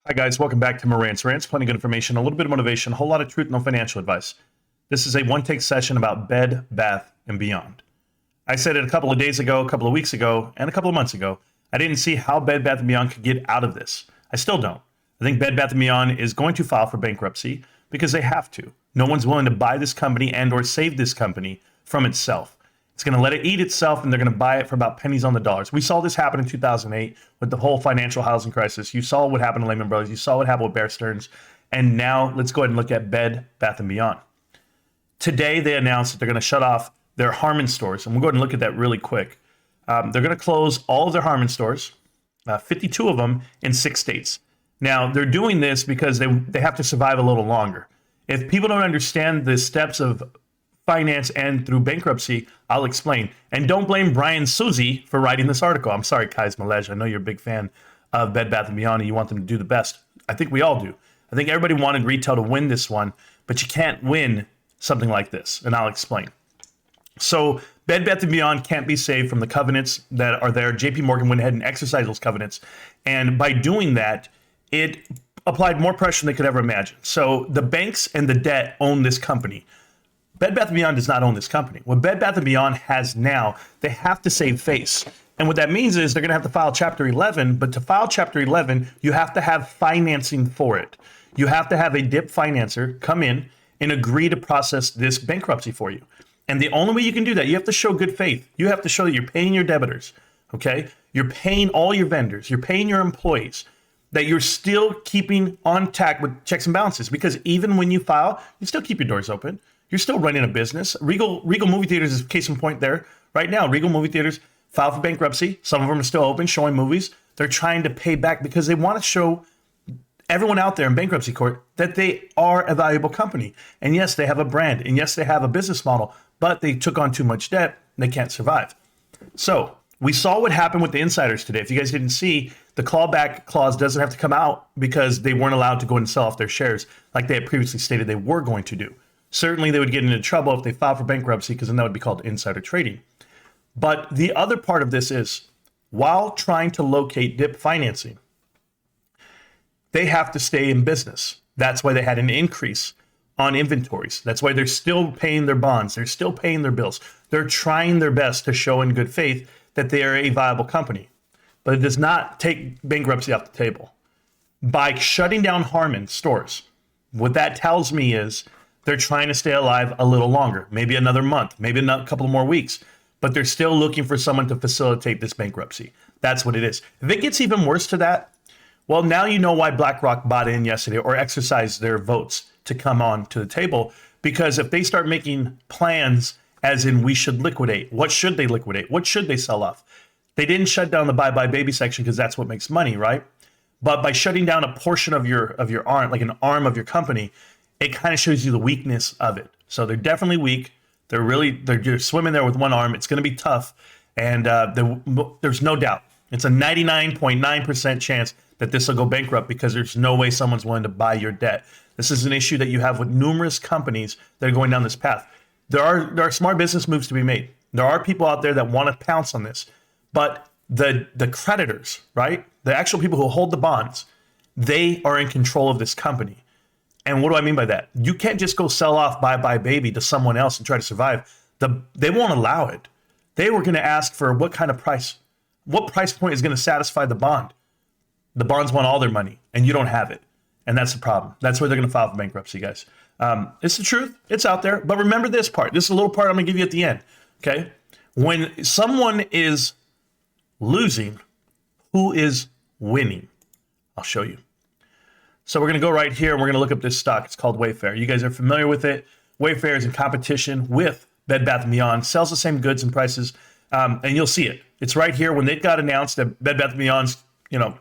Hi guys, welcome back to Morant's Rants. Plenty of good information, a little bit of motivation, a whole lot of truth, no financial advice. This is a one-take session about Bed, Bath, and Beyond. I said it a couple of days ago, a couple of weeks ago, and a couple of months ago. I didn't see how Bed, Bath, and Beyond could get out of this. I still don't. I think Bed, Bath, & Beyond is going to file for bankruptcy because they have to. No one's willing to buy this company and or save this company from itself. It's going to let it eat itself, and they're going to buy it for about pennies on the dollars. We saw this happen in 2008 with the whole financial housing crisis. You saw what happened to Lehman Brothers. You saw what happened with Bear Stearns. And now let's go ahead and look at Bed, Bath & Beyond. Today, they announced that they're going to shut off their Harmon stores. And we'll go ahead and look at that really quick. They're going to close all of their Harmon stores, 52 of them in 6 states. Now, they're doing this because they have to survive a little longer. If people don't understand the steps of finance and through bankruptcy, I'll explain. And don't blame Brian Susie for writing this article. I'm sorry, Kais Malej. I know you're a big fan of Bed Bath & Beyond and you want them to do the best. I think we all do. I think everybody wanted retail to win this one, but you can't win something like this, and I'll explain. So Bed Bath & Beyond can't be saved from the covenants that are there. JP Morgan went ahead and exercised those covenants. And by doing that, it applied more pressure than they could ever imagine. So the banks and the debt own this company. Bed Bath & Beyond does not own this company. What Bed Bath & Beyond has now, they have to save face. And what that means is they're going to have to file Chapter 11, but to file Chapter 11, you have to have financing for it. You have to have a DIP financer come in and agree to process this bankruptcy for you. And the only way you can do that, you have to show good faith. You have to show that you're paying your debitors, okay? You're paying all your vendors. You're paying your employees, that you're still keeping on track with checks and balances. Because even when you file, you still keep your doors open. You're still running a business. Regal movie theaters is case in point there. Right now, Regal movie theaters filed for bankruptcy. Some of them are still open, showing movies. They're trying to pay back because they want to show everyone out there in bankruptcy court that they are a valuable company. And yes, they have a brand. And yes, they have a business model. But they took on too much debt and they can't survive. So we saw what happened with the insiders today. If you guys didn't see, the clawback clause doesn't have to come out because they weren't allowed to go and sell off their shares like they had previously stated they were going to do. Certainly, they would get into trouble if they filed for bankruptcy because then that would be called insider trading. But the other part of this is, while trying to locate DIP financing, they have to stay in business. That's why they had an increase on inventories. That's why they're still paying their bonds. They're still paying their bills. They're trying their best to show in good faith that they are a viable company. But it does not take bankruptcy off the table. By shutting down Harmon stores, what that tells me is they're trying to stay alive a little longer, maybe another month, maybe a couple more weeks, but they're still looking for someone to facilitate this bankruptcy. That's what it is. If it gets even worse to that, well, now you know why BlackRock bought in yesterday or exercised their votes to come on to the table, because if they start making plans as in we should liquidate, what should they liquidate? What should they sell off? They didn't shut down the buy baby section because that's what makes money, right? But by shutting down a portion of your arm, like an arm of your company, it kind of shows you the weakness of it. So they're definitely weak. They're swimming there with one arm. It's going to be tough. And there's no doubt. It's a 99.9% chance that this will go bankrupt because there's no way someone's willing to buy your debt. This is an issue that you have with numerous companies that are going down this path. There are smart business moves to be made. There are people out there that want to pounce on this. But the creditors, right? The actual people who hold the bonds, they are in control of this company. And what do I mean by that? You can't just go sell off Bbby to someone else and try to survive. They won't allow it. They were going to ask for what kind of price? What price point is going to satisfy the bond? The bonds want all their money, and you don't have it. And that's the problem. That's where they're going to file for bankruptcy, guys. It's the truth. It's out there. But remember this part. This is a little part I'm going to give you at the end. Okay? When someone is losing, who is winning? I'll show you. So we're going to go right here and we're going to look up this stock. It's called Wayfair. You guys are familiar with it. Wayfair is in competition with Bed Bath & Beyond, sells the same goods and prices, and you'll see it. It's right here. When they got announced that Bed Bath & Beyond,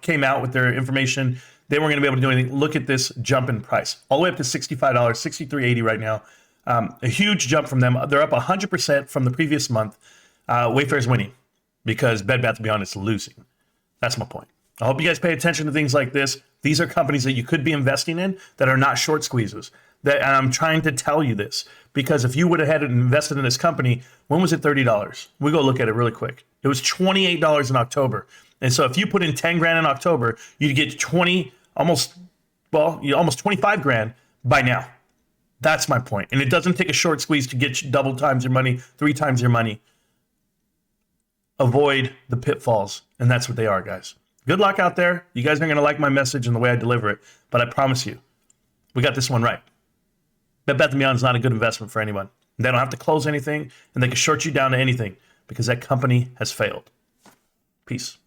came out with their information, they weren't going to be able to do anything. Look at this jump in price, all the way up to $65, $63.80 right now. A huge jump from them. They're up 100% from the previous month. Wayfair's winning because Bed Bath & Beyond is losing. That's my point. I hope you guys pay attention to things like this. These are companies that you could be investing in that are not short squeezes. And I'm trying to tell you this because if you would have had invested in this company, when was it $30? We go look at it really quick. It was $28 in October. And so if you put in 10 grand in October, you'd get 20 almost 25 grand by now. That's my point. And it doesn't take a short squeeze to get you double times your money, 3 times your money. Avoid the pitfalls. And that's what they are, guys. Good luck out there. You guys aren't going to like my message and the way I deliver it, but I promise you, we got this one right. Bed Bath & Beyond is not a good investment for anyone. They don't have to close anything, and they can short you down to anything because that company has failed. Peace.